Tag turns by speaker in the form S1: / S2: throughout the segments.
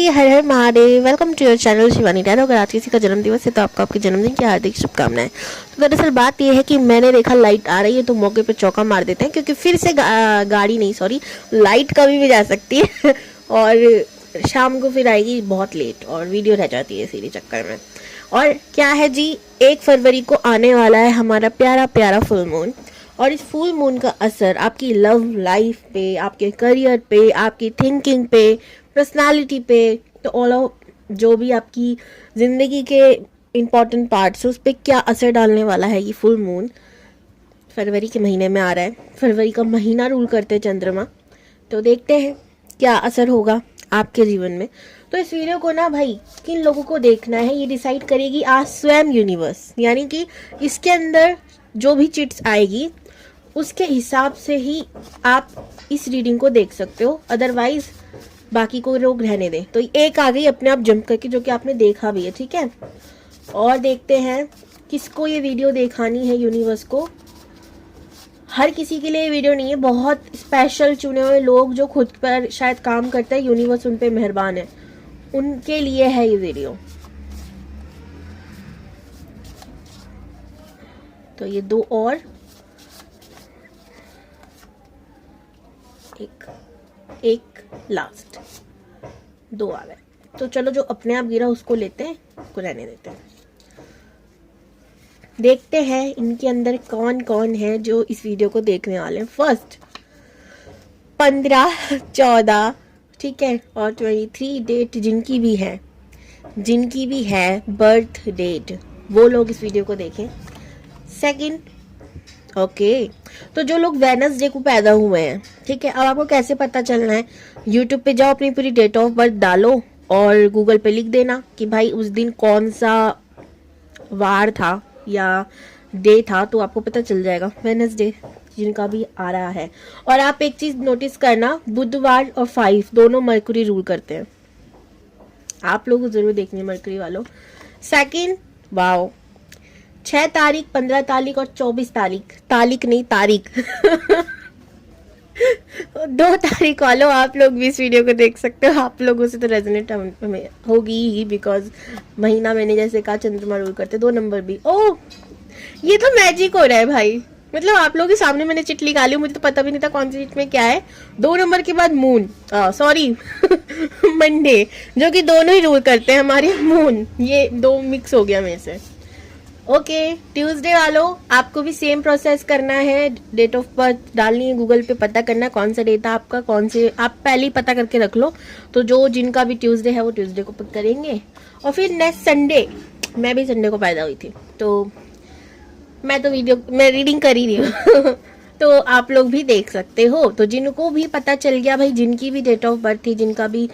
S1: हर हर Mahadev. Welcome to your channel Shivani tarot. अगर आज किसी का जन्मदिवस है तो आपको आपके जन्मदिन की हार्दिक शुभकामनाएं। तो दरअसल बात यह है कि मैंने देखा लाइट आ रही है तो मौके पे चौका मार देते हैं, क्योंकि फिर से गाड़ी नहीं, सॉरी, लाइट कभी भी जा सकती है और शाम को फिर आएगी बहुत लेट और वीडियो रह जाती है इसी चक्कर में। और क्या है जी, 1 फरवरी को आने वाला है हमारा प्यारा प्यारा फुल मून, और इस फुल मून का असर आपकी लव लाइफ पे, आपके करियर पे, आपकी थिंकिंग पे, पर्सनालिटी पे, तो ऑल ऑफ जो भी आपकी ज़िंदगी के इम्पॉर्टेंट पार्ट्स है उस पर क्या असर डालने वाला है ये फुल मून। फरवरी के महीने में आ रहा है, फरवरी का महीना रूल करते हैं चंद्रमा। तो देखते हैं क्या असर होगा आपके जीवन में। तो इस वीडियो को ना भाई किन लोगों को देखना है ये डिसाइड करेगी आज स्वयं यूनिवर्स, यानी कि इसके अंदर जो भी चिट्स आएगी उसके हिसाब से ही आप इस रीडिंग को देख सकते हो, अदरवाइज बाकी को लोग रहने दें। तो एक आ गई अपने आप जंप करके, जो कि आपने देखा भी है, ठीक है। और देखते हैं किसको ये वीडियो दिखानी है यूनिवर्स को। हर किसी के लिए वीडियो नहीं है, बहुत स्पेशल चुने हुए लोग जो खुद पर शायद काम करते हैं, यूनिवर्स उन पे मेहरबान है, उनके लिए है ये वीडियो। तो ये दो और एक लास्ट, दो आ गए। तो चलो जो अपने आप गिरा उसको लेते हैं, उसको रहने देते हैं। देखते हैं इनके अंदर कौन कौन है जो इस वीडियो को देखने वाले हैं। फर्स्ट 15, 14, ठीक है, और 23 डेट जिनकी भी है बर्थ डेट, वो लोग इस वीडियो को देखें। सेकंड, ओके, तो जो लोग वेडनेसडे को पैदा हुए हैं, ठीक है, अब आपको कैसे पता चलना है, यूट्यूब पे जाओ, अपनी पूरी डेट ऑफ बर्थ डालो और गूगल पे लिख देना कि भाई उस दिन कौन सा वार था या डे था, तो आपको पता चल जाएगा। वेडनेसडे जिनका भी आ रहा है। और आप एक चीज नोटिस करना, बुधवार और 5 दोनों मरकुरी रूल करते हैं, आप लोगों को जरूर देखनी है मरकुरी वालों। सेकंड, वाओ, 6 तारीख, 15 तारीख और 24 तारीख, तारीख नहीं तारीख 2 तारीख वालों आप लोग भी इस वीडियो को देख सकते हो। आप लोगों से तो रेजोनेट होगी ही, बिकॉज महीना मैंने जैसे कहा चंद्रमा रूल करते। 2 नंबर भी, ओह ये तो मैजिक हो रहा है भाई, मतलब आप लोगों के सामने मैंने चिट निकाली, मुझे तो पता भी नहीं था कौन सी चिट में क्या है। 2 नंबर के बाद मून, सॉरी मंडे, जो कि दोनों ही रूल करते हैं हमारे मून, ये 2 मिक्स हो गया मेरे से। ओके, ट्यूसडे वालों आपको भी सेम प्रोसेस करना है, डेट ऑफ बर्थ डालनी है, गूगल पे पता करना है कौन सा डेट है आपका, कौन से आप पहले ही पता करके रख लो। तो जो जिनका भी ट्यूसडे है वो ट्यूसडे को पिक करेंगे। और फिर नेक्स्ट संडे, मैं भी संडे को पैदा हुई थी, तो मैं रीडिंग कर ही रही हूँ तो आप लोग भी देख सकते हो। तो जिनको भी पता चल गया भाई, जिनकी भी डेट ऑफ बर्थ थी, जिनका भी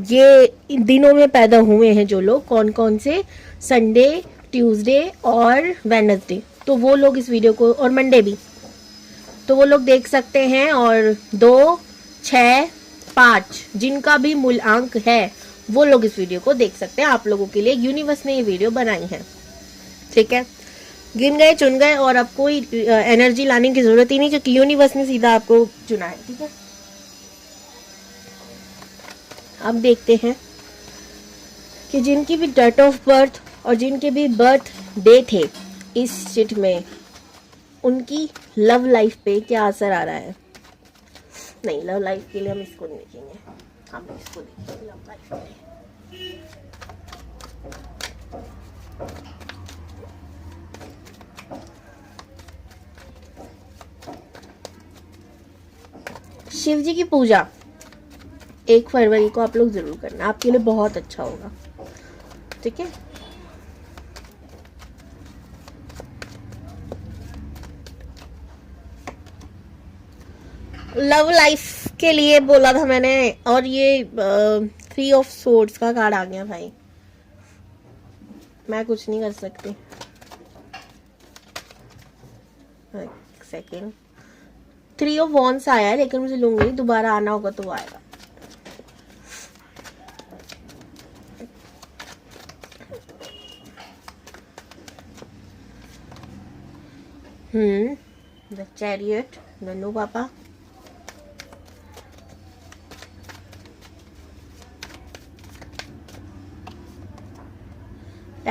S1: ये दिनों में पैदा हुए हैं जो लोग, कौन कौन से, संडे, ट्यूसडे और वेडनेसडे, तो वो लोग इस वीडियो को, और मंडे भी, तो वो लोग देख सकते हैं। और 2, 6, 5 जिनका भी मूलांक है वो लोग इस वीडियो को देख सकते हैं। आप लोगों के लिए यूनिवर्स ने ये वीडियो बनाई है, ठीक है। गिन गए, चुन गए, और अब कोई एनर्जी लाने की जरूरत ही नहीं, क्योंकि यूनिवर्स ने सीधा आपको चुना है, ठीक है। अब देखते हैं कि जिनकी भी डेट ऑफ बर्थ और जिनके भी बर्थ डे थे इस चिट में, उनकी लव लाइफ पे क्या असर आ रहा है। नहीं, लव लाइफ के लिए हम इसको नहीं देखेंगे, हम इसको देखेंगे लव लाइफ के लिए। शिव जी की पूजा 1 फरवरी को आप लोग जरूर करना, आपके लिए बहुत अच्छा होगा, ठीक है। लव लाइफ के लिए बोला था मैंने, और ये 3 ऑफ सोर्ड्स का कार्ड आ गया भाई, मैं कुछ नहीं कर सकती। सेकंड, 3 ऑफ वॉन्ड्स आया है, लेकिन मुझे लूंगी, दोबारा आना होगा तो वो आएगा। द चैरियट, नन्नू पापा,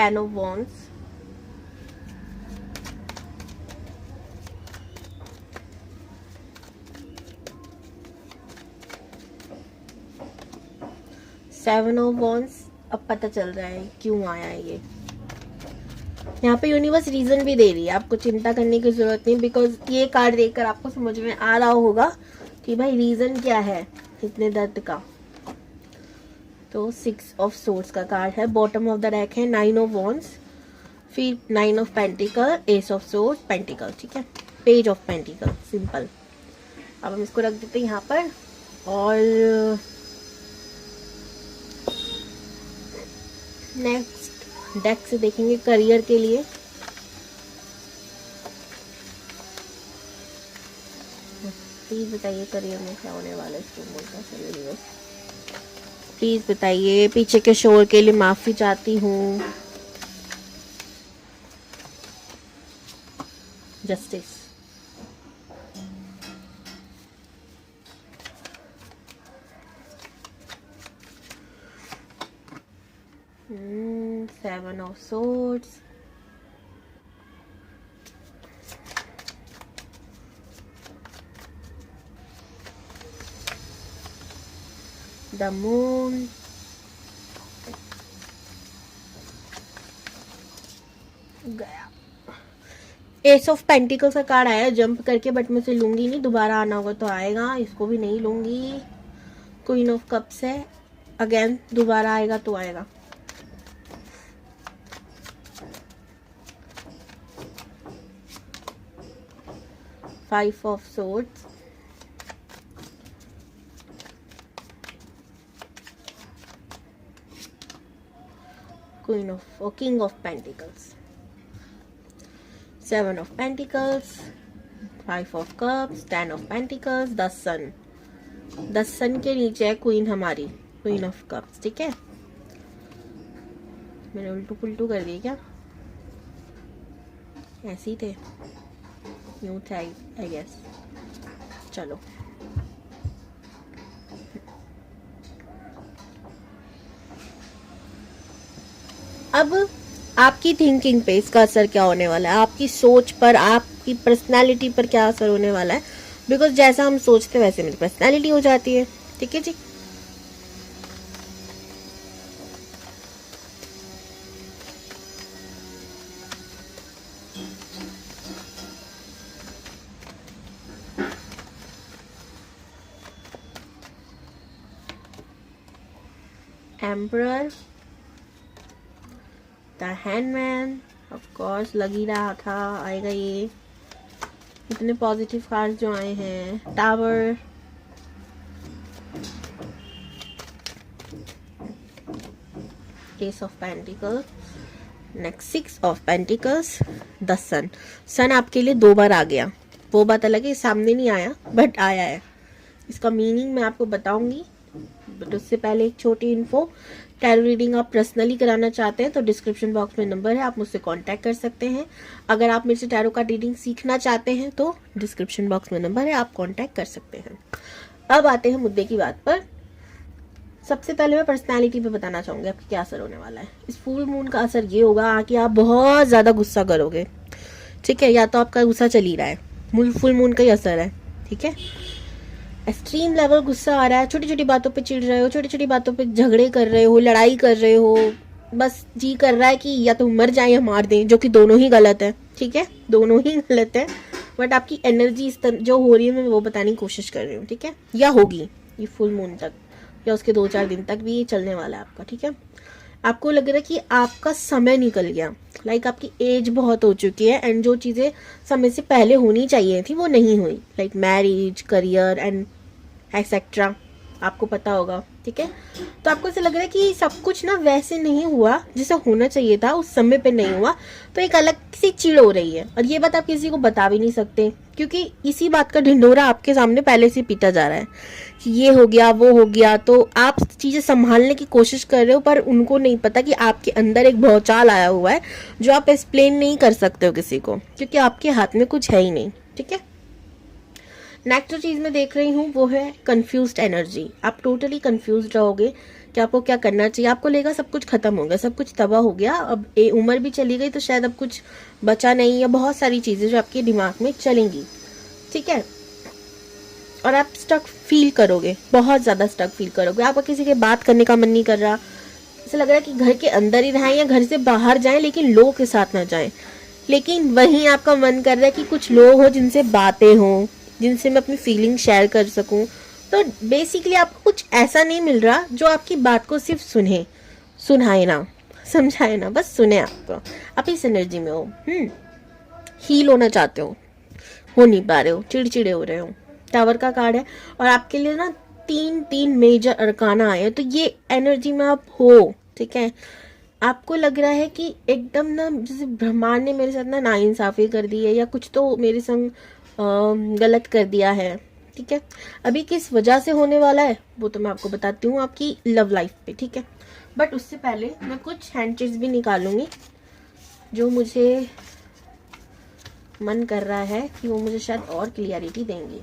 S1: 10 of wands, seven of wands. अब पता चल रहा है क्यों आया है ये। यहाँ पे यूनिवर्स रीजन भी दे रही है, आपको चिंता करने की जरूरत नहीं, बिकॉज ये कार्ड देखकर आपको समझ में आ रहा होगा कि भाई रीजन क्या है इतने दर्द का। तो 6 ऑफ सोर्ड्स का कार्ड है, बॉटम ऑफ द डेक है 9 ऑफ वॉन्स, फिर 9 of pentacle, S of swords, pentacle, ठीक है, पेज ऑफ पेंटिकल, सिंपल। अब हम इसको रख देते हैं यहाँ पर। और नेक्स्ट डेक से देखेंगे करियर के लिए। प्लीज बताइए करियर में क्या होने वाला है इसको। प्लीज बताइए। पीछे के शोर के लिए माफी चाहती हूँ। Justice, 7 of swords, the moon, गया। एस ऑफ पेंटिकल्स का कार्ड आया जंप करके, बट मैं इसे लूंगी नहीं, दोबारा आना होगा तो आएगा, इसको भी नहीं लूंगी। क्वीन ऑफ कप्स है, अगेन दोबारा आएगा तो आएगा। Five of swords, queen of king of pentacles, 7 of Pentacles, 5 of Cups, 10 of Pentacles, the Sun। The sun के नीचे है क्वीन हमारी, क्वीन ऑफ कप्स, ठीक है। मैंने उल्टू पुल्टू कर दिया क्या? ऐसे ही थे, यूं थे आई गेस। चलो अब आपकी थिंकिंग पे इसका असर क्या होने वाला है, आपकी सोच पर, आपकी पर्सनालिटी पर क्या असर होने वाला है। बिकॉज जैसा हम सोचते हैं वैसे मेरी पर्सनालिटी हो जाती है, ठीक है जी। Emperor, the hanged man, of course लग ही रहा था आएगा ये, इतने पॉजिटिव कार्ड जो आए हैं। Tower, ace of pentacles, next 6 of pentacles, the sun. Sun आपके लिए 2 बार आ गया, वो बात अलग है, सामने नहीं आया बट आया है। इसका मीनिंग मैं आपको बताऊंगी, बट उससे पहले एक छोटी इन्फो। टैरो रीडिंग आप पर्सनली कराना चाहते हैं तो डिस्क्रिप्शन बॉक्स में नंबर है, आप मुझसे कांटेक्ट कर सकते हैं। अगर आप मेरे से टैरो का रीडिंग सीखना चाहते हैं तो डिस्क्रिप्शन बॉक्स में नंबर है, आप कांटेक्ट कर सकते हैं। अब आते हैं मुद्दे की बात पर। सबसे पहले मैं पर्सनालिटी पे बताना चाहूंगी आपकी क्या असर होने वाला है। इस फुल मून का असर ये होगा कि आप बहुत ज्यादा गुस्सा करोगे, ठीक है, या तो आपका गुस्सा चल ही रहा है, फुल मून का ही असर है, ठीक है। एक्सट्रीम लेवल गुस्सा आ रहा है, छोटी छोटी बातों पे चिढ़ रहे हो, छोटी छोटी बातों पे झगड़े कर रहे हो, लड़ाई कर रहे हो, बस जी कर रहा है कि या तो मर जाए या मार दें, जो कि दोनों ही गलत है, ठीक है, दोनों ही गलत है। बट आपकी एनर्जी इस तरह जो हो रही है मैं वो बताने की कोशिश कर रही हूँ, ठीक है, या होगी ये फुल मून तक या उसके 2-4 दिन तक भी ये चलने वाला है आपका, ठीक है। आपको लग रहा है कि आपका समय निकल गया, लाइक आपकी एज बहुत हो चुकी है एंड जो चीज़ें समय से पहले होनी चाहिए थी वो नहीं हुई, like marriage, career and etcetera, आपको पता होगा, ठीक है। तो आपको ऐसा लग रहा है कि सब कुछ ना वैसे नहीं हुआ जैसा होना चाहिए था, उस समय पे नहीं हुआ, तो एक अलग सी चिढ़ हो रही है। और ये बात आप किसी को बता भी नहीं सकते क्योंकि इसी बात का ढिंढोरा आपके सामने पहले से पीटा जा रहा है कि ये हो गया वो हो गया, तो आप चीजें संभालने की कोशिश कर रहे हो पर उनको नहीं पता कि आपके अंदर एक भौचाल आया हुआ है जो आप एक्सप्लेन नहीं कर सकते हो किसी को, क्योंकि आपके हाथ में कुछ है ही नहीं, ठीक है। नेक्स्ट जो चीज मैं देख रही हूँ वो है कंफ्यूज्ड एनर्जी। आप टोटली कंफ्यूज्ड रहोगे कि आपको क्या करना चाहिए। आपको लेगा सब कुछ खत्म हो गया, सब कुछ तबाह हो गया, अब उम्र भी चली गई तो शायद अब कुछ बचा नहीं, या बहुत सारी चीजें जो आपके दिमाग में चलेंगी, ठीक है। और आप स्टक फील करोगे, बहुत ज्यादा स्टक फील करोगे। आपका किसी के बात करने का मन नहीं कर रहा, ऐसा लग रहा है कि घर के अंदर ही रहें या घर से बाहर जाएं लेकिन लोगों के साथ ना जाएं। लेकिन वहीं आपका मन कर रहा है कि कुछ लोग हो जिनसे बातें हों, जिनसे मैं अपनी फीलिंग शेयर कर सकूं। तो बेसिकली आपको कुछ ऐसा नहीं मिल रहा जो आपकी बात को सिर्फ सुनाए ना, समझाए ना, बस सुने आपको। आप इस एनर्जी में हो, हील होना चाहते हो नहीं पा रहे हो, चिड़चिड़े हो रहे हो। टावर का कार्ड है और आपके लिए ना तीन मेजर अरकाना आए हैं, तो ये एनर्जी में आप हो, ठीक है। आपको लग रहा है कि एकदम ना जैसे ब्रह्मांड ने मेरे साथ ना नाइंसाफी कर दी है, या कुछ तो मेरे संग गलत कर दिया है, ठीक है। अभी किस वजह से होने वाला है वो तो मैं आपको बताती हूँ आपकी लव लाइफ पे, ठीक है। बट उससे पहले मैं कुछ हैंडचेक्स भी निकालूंगी जो मुझे मन कर रहा है कि वो मुझे शायद और क्लियरिटी देंगी।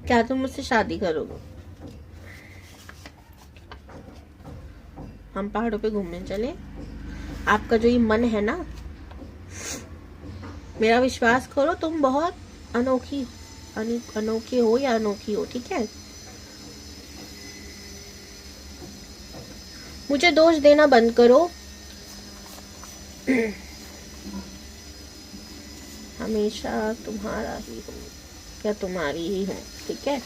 S1: क्या तुम मुझसे शादी करोगे? हम पहाड़ों पे घूमने चले? आपका जो ये मन है ना, मेरा विश्वास करो तुम बहुत अनोखे हो या अनोखी हो, ठीक है। मुझे दोष देना बंद करो, हमेशा तुम्हारा ही हूँ या तुम्हारी ही हूँ, ठीक है।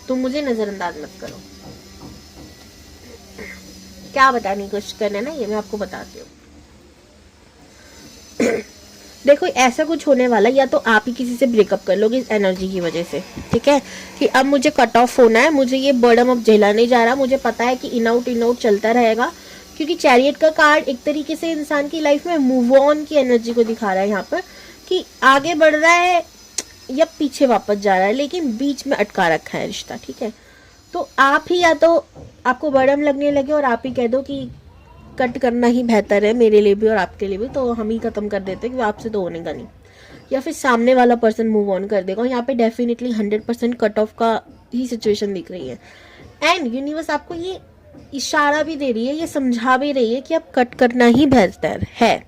S1: तुम मुझे नजरअंदाज मत करो। क्या बताने की कोशिश करना है ना, ये मैं आपको बताती हूँ। देखो ऐसा कुछ होने वाला, या तो आप ही किसी से ब्रेकअप कर लोगे इस एनर्जी की वजह से, ठीक है, कि अब मुझे कट ऑफ होना है, मुझे ये बर्डन अब झेला नहीं जा रहा, मुझे पता है कि इन आउट चलता रहेगा। क्योंकि चैरियट का कार्ड एक तरीके से इंसान की लाइफ में मूव ऑन की एनर्जी को दिखा रहा है यहाँ पर, कि आगे बढ़ रहा है या पीछे वापस जा रहा है, लेकिन बीच में अटका रखा है रिश्ता, ठीक है। तो आप ही या तो आपको बर्डन लगने लगे और आप ही कह दो कि कट करना ही बेहतर है मेरे लिए भी और आपके लिए भी, तो हम ही खत्म कर देते हैं कि आपसे तो होने का नहीं, या फिर सामने वाला पर्सन मूव ऑन कर देगा। यहाँ पे डेफिनेटली 100% कट ऑफ का ही सिचुएशन दिख रही है। एंड यूनिवर्स आपको ये इशारा भी दे रही है, ये समझा भी रही है कि अब कट करना ही बेहतर है।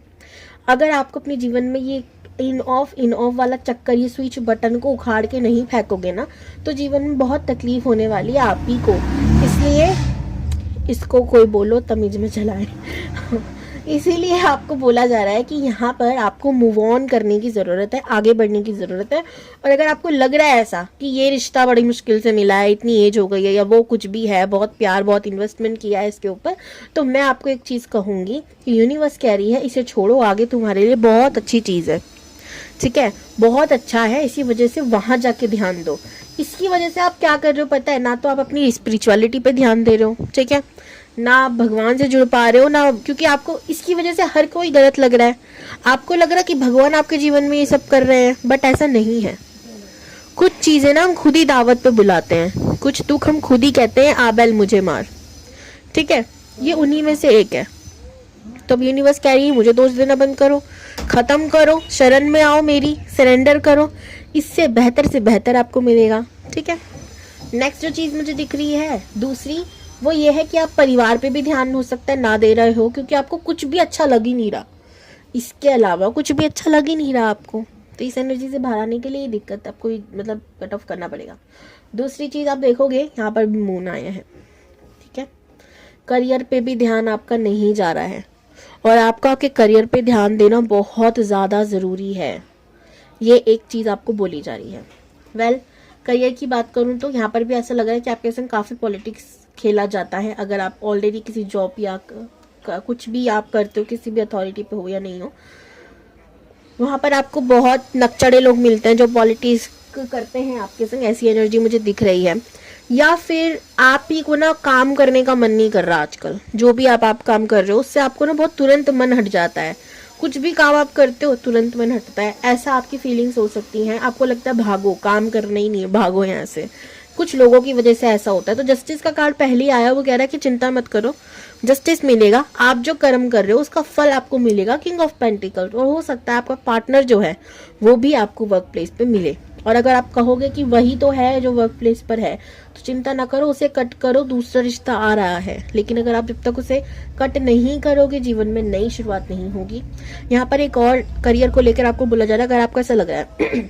S1: अगर आपको अपने जीवन में ये इन ऑफ वाला चक्कर, ये स्विच बटन को उखाड़ के नहीं फेंकोगे ना, तो जीवन में बहुत तकलीफ होने वाली है आप ही को। इसलिए इसको कोई बोलो तमीज में चलाए। इसीलिए आपको बोला जा रहा है कि यहाँ पर आपको मूव ऑन करने की ज़रूरत है, आगे बढ़ने की ज़रूरत है। और अगर आपको लग रहा है ऐसा कि ये रिश्ता बड़ी मुश्किल से मिला है, इतनी एज हो गई है, या वो कुछ भी है, बहुत प्यार बहुत इन्वेस्टमेंट किया है इसके ऊपर, तो मैं आपको एक चीज़ कहूँगी कि यूनिवर्स कह रही है इसे छोड़ो, आगे तुम्हारे लिए बहुत अच्छी चीज़ है, ठीक है, बहुत अच्छा है। इसी वजह से वहाँ जाके ध्यान दो। इसकी वजह से आप क्या कर रहे हो पता है, ना तो आप अपनी स्पिरिचुअलिटी पे ध्यान दे रहे हो, ठीक है, ना आप भगवान से जुड़ पा रहे हो ना, क्योंकि आपको इसकी वजह से हर कोई गलत लग रहा है। आपको लग रहा है कि भगवान आपके जीवन में ये सब कर रहे हैं, बट ऐसा नहीं है। कुछ चीजें ना हम खुद ही दावत पे बुलाते हैं, कुछ दुख हम खुद ही कहते हैं आ बैल मुझे मार, ठीक है, ये उन्हीं में से एक है। तो अब यूनिवर्स कह रही है मुझे दोष देना बंद करो, खत्म करो, शरण में आओ मेरी, सरेंडर करो, इससे बेहतर से बेहतर आपको मिलेगा, ठीक है। नेक्स्ट जो चीज मुझे दिख रही है दूसरी, वो ये है कि आप परिवार पे भी ध्यान हो सकता है ना दे रहे हो, क्योंकि आपको कुछ भी अच्छा लग ही नहीं रहा, इसके अलावा कुछ भी अच्छा लग ही नहीं रहा आपको। तो इस एनर्जी से बाहर आने के लिए दिक्कत आपको मतलब कट ऑफ करना पड़ेगा। दूसरी चीज आप देखोगे यहाँ पर भी मून आया है, ठीक है, करियर पे भी ध्यान आपका नहीं जा रहा है, और आपका आपके करियर पे ध्यान देना बहुत ज़्यादा ज़रूरी है, ये एक चीज़ आपको बोली जा रही है। वेल करियर की बात करूँ तो यहाँ पर भी ऐसा लग रहा है कि आपके संग काफ़ी पॉलिटिक्स खेला जाता है। अगर आप ऑलरेडी किसी जॉब या कुछ भी आप करते हो, किसी भी अथॉरिटी पे हो या नहीं हो, वहाँ पर आपको बहुत नकचड़े लोग मिलते हैं जो पॉलिटिक्स करते हैं आपके संग, ऐसी एनर्जी मुझे दिख रही है। या फिर आप ही को ना काम करने का मन नहीं कर रहा आजकल, जो भी आप काम कर रहे हो उससे आपको ना बहुत तुरंत मन हट जाता है, कुछ भी काम आप करते हो तुरंत मन हटता है, ऐसा आपकी फीलिंग्स हो सकती हैं। आपको लगता है भागो, काम करना ही नहीं है, भागो यहाँ से, कुछ लोगों की वजह से ऐसा होता है। तो जस्टिस का कार्ड पहले ही आया, वो कह रहा है कि चिंता मत करो, जस्टिस मिलेगा, आप जो कर्म कर रहे हो उसका फल आपको मिलेगा, किंग ऑफ पेंटिकल। और हो सकता है आपका पार्टनर जो है वो भी आपको वर्क प्लेस पे मिले, और अगर आप कहोगे कि वही तो है जो वर्क प्लेस पर है, तो चिंता ना करो, उसे कट करो, दूसरा रिश्ता आ रहा है। लेकिन अगर आप जब तक उसे कट नहीं करोगे, जीवन में नई शुरुआत नहीं होगी। यहाँ पर एक और करियर को लेकर आपको बोला जा रहा है, अगर आपको ऐसा लग रहा है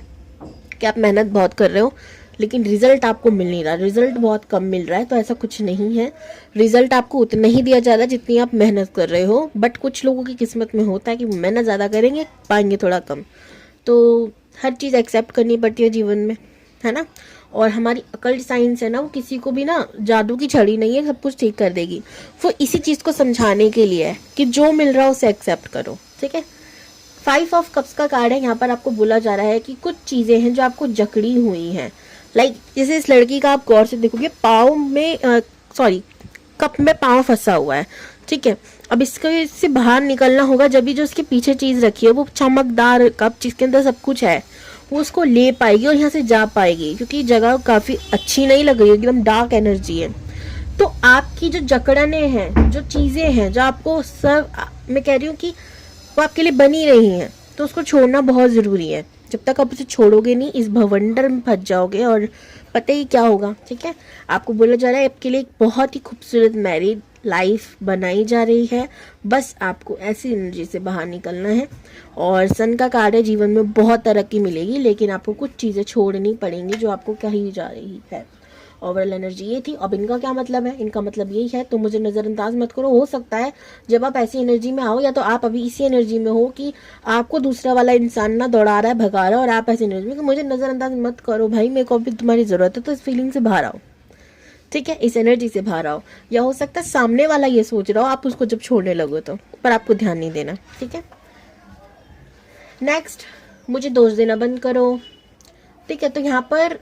S1: कि आप मेहनत बहुत कर रहे हो लेकिन रिजल्ट आपको मिल नहीं रहा, रिजल्ट बहुत कम मिल रहा है, तो ऐसा कुछ नहीं है। रिजल्ट आपको उतना ही दिया जा रहा है जितनी आप मेहनत कर रहे हो, बट कुछ लोगों की किस्मत में होता है कि मेहनत ज़्यादा करेंगे, पाएंगे थोड़ा कम। तो हर चीज़ एक्सेप्ट करनी पड़ती है जीवन में, है ना। और हमारी अकल्ट साइंस है ना, वो किसी को भी ना जादू की छड़ी नहीं है, सब कुछ ठीक कर देगी। वो इसी चीज़ को समझाने के लिए है कि जो मिल रहा है उसे एक्सेप्ट करो, ठीक है। 5 ऑफ कप्स का कार्ड है, यहाँ पर आपको बोला जा रहा है कि कुछ चीज़ें हैं जो आपको जकड़ी हुई हैं। लाइक जैसे इस लड़की का आप गौर से देखोगे, पाँव में कप में पाँव फंसा हुआ है, ठीक है। अब इससे बाहर निकलना होगा, जब भी जो उसके पीछे चीज़ रखी है वो चमकदार कप जिसके अंदर सब कुछ है, वो उसको ले पाएगी और यहाँ से जा पाएगी, क्योंकि जगह काफ़ी अच्छी नहीं लग रही है, एकदम डार्क एनर्जी है। तो आपकी जो जकड़ने हैं, जो चीज़ें हैं, जो आपको सब, मैं कह रही हूँ कि वो आपके लिए बनी रही हैं, तो उसको छोड़ना बहुत ज़रूरी है। जब तक आप उसे छोड़ोगे नहीं, इस भवंडर में फंस जाओगे और पता ही क्या होगा, ठीक है। आपको बोला जा रहा है आपके लिए एक बहुत ही खूबसूरत मैरिड लाइफ बनाई जा रही है, बस आपको ऐसी एनर्जी से बाहर निकलना है। और सन का कार्ड है, जीवन में बहुत तरक्की मिलेगी, लेकिन आपको कुछ चीज़ें छोड़नी पड़ेंगी जो आपको कही जा रही है। ओवरऑल एनर्जी ये थी। अब इनका क्या मतलब है, इनका मतलब यही है, तो मुझे नज़रअंदाज मत करो। हो सकता है जब आप ऐसी एनर्जी में आओ, या तो आप अभी इसी एनर्जी में हो कि आपको दूसरा वाला इंसान ना दौड़ा रहा है, भगा रहा है, और आप ऐसी एनर्जी में कि मुझे नज़रअंदाज मत करो भाई, मेरे को अभी तुम्हारी ज़रूरत है, तो इस फीलिंग से बाहर आओ, ठीक है, इस एनर्जी से बाहर आओ। या हो सकता है सामने वाला ये सोच रहा हो, आप उसको जब छोड़ने लगो तो, पर आपको ध्यान नहीं देना, ठीक है। नेक्स्ट, मुझे दोष देना बंद करो, ठीक है। तो यहाँ पर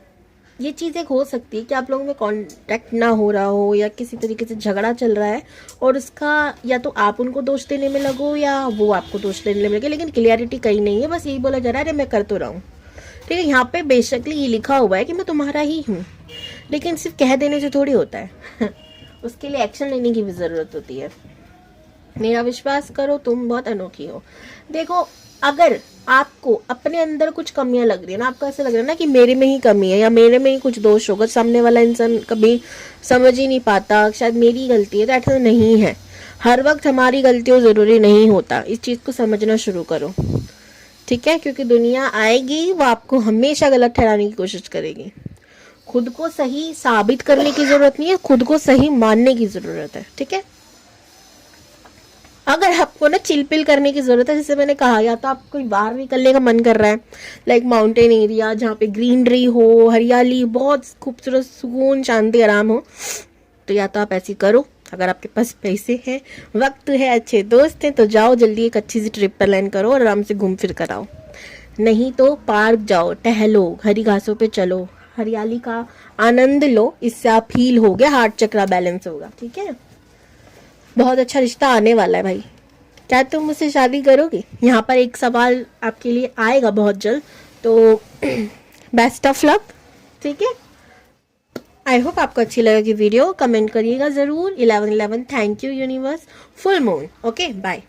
S1: ये चीज़ एक हो सकती है कि आप लोगों में कांटेक्ट ना हो रहा हो, या किसी तरीके से झगड़ा चल रहा है, और उसका या तो आप उनको दोष देने में लगो या वो आपको दोष देने में लगे, लेकिन क्लियरिटी कहीं नहीं है, बस यही बोला जा रहा है अरे मैं कर तो रहा हूँ, ठीक है। यहाँ पे बेसिकली ये लिखा हुआ है कि मैं तुम्हारा ही हूँ, लेकिन सिर्फ कह देने से थोड़ी होता है उसके लिए एक्शन लेने की भी ज़रूरत होती है। मेरा विश्वास करो, तुम बहुत अनोखी हो। देखो, अगर आपको अपने अंदर कुछ कमियां लग रही है ना, आपको ऐसा लग रहा है ना कि मेरे में ही कमी है या मेरे में ही कुछ दोष होगा, सामने वाला इंसान कभी समझ ही नहीं पाता, शायद मेरी गलती है, तो ऐसा नहीं है। हर वक्त हमारी गलतियों ज़रूरी नहीं होता, इस चीज़ को समझना शुरू करो, ठीक है। क्योंकि दुनिया आएगी, वो आपको हमेशा गलत ठहराने की कोशिश करेगी। खुद को सही साबित करने की ज़रूरत नहीं है, खुद को सही मानने की ज़रूरत है, ठीक है। अगर आपको ना चिलपिल करने की ज़रूरत है, जैसे मैंने कहा, या तो आपको कोई बाहर निकलने का मन कर रहा है, लाइक माउंटेन एरिया जहाँ पे ग्रीनरी हो, हरियाली, बहुत खूबसूरत, सुकून, शांति, आराम हो, तो या तो आप ऐसी करो। अगर आपके पास पैसे हैं, वक्त है, अच्छे दोस्त हैं, तो जाओ जल्दी एक अच्छी सी ट्रिप प्लान करो और आराम से घूम फिर कर आओ। नहीं तो पार्क जाओ, टहलो, हरी घासों पे चलो, हरियाली का आनंद लो, इससे आप हील हो गया, हार्ट चक्रा बैलेंस होगा, ठीक है। बहुत अच्छा रिश्ता आने वाला है भाई। क्या तुम मुझसे शादी करोगे? यहाँ पर एक सवाल आपके लिए आएगा बहुत जल्द, तो बेस्ट ऑफ लक, ठीक है। आई होप आपको अच्छी लगेगी वीडियो, कमेंट करिएगा ज़रूर। 11/11 thank you universe, full moon, okay bye.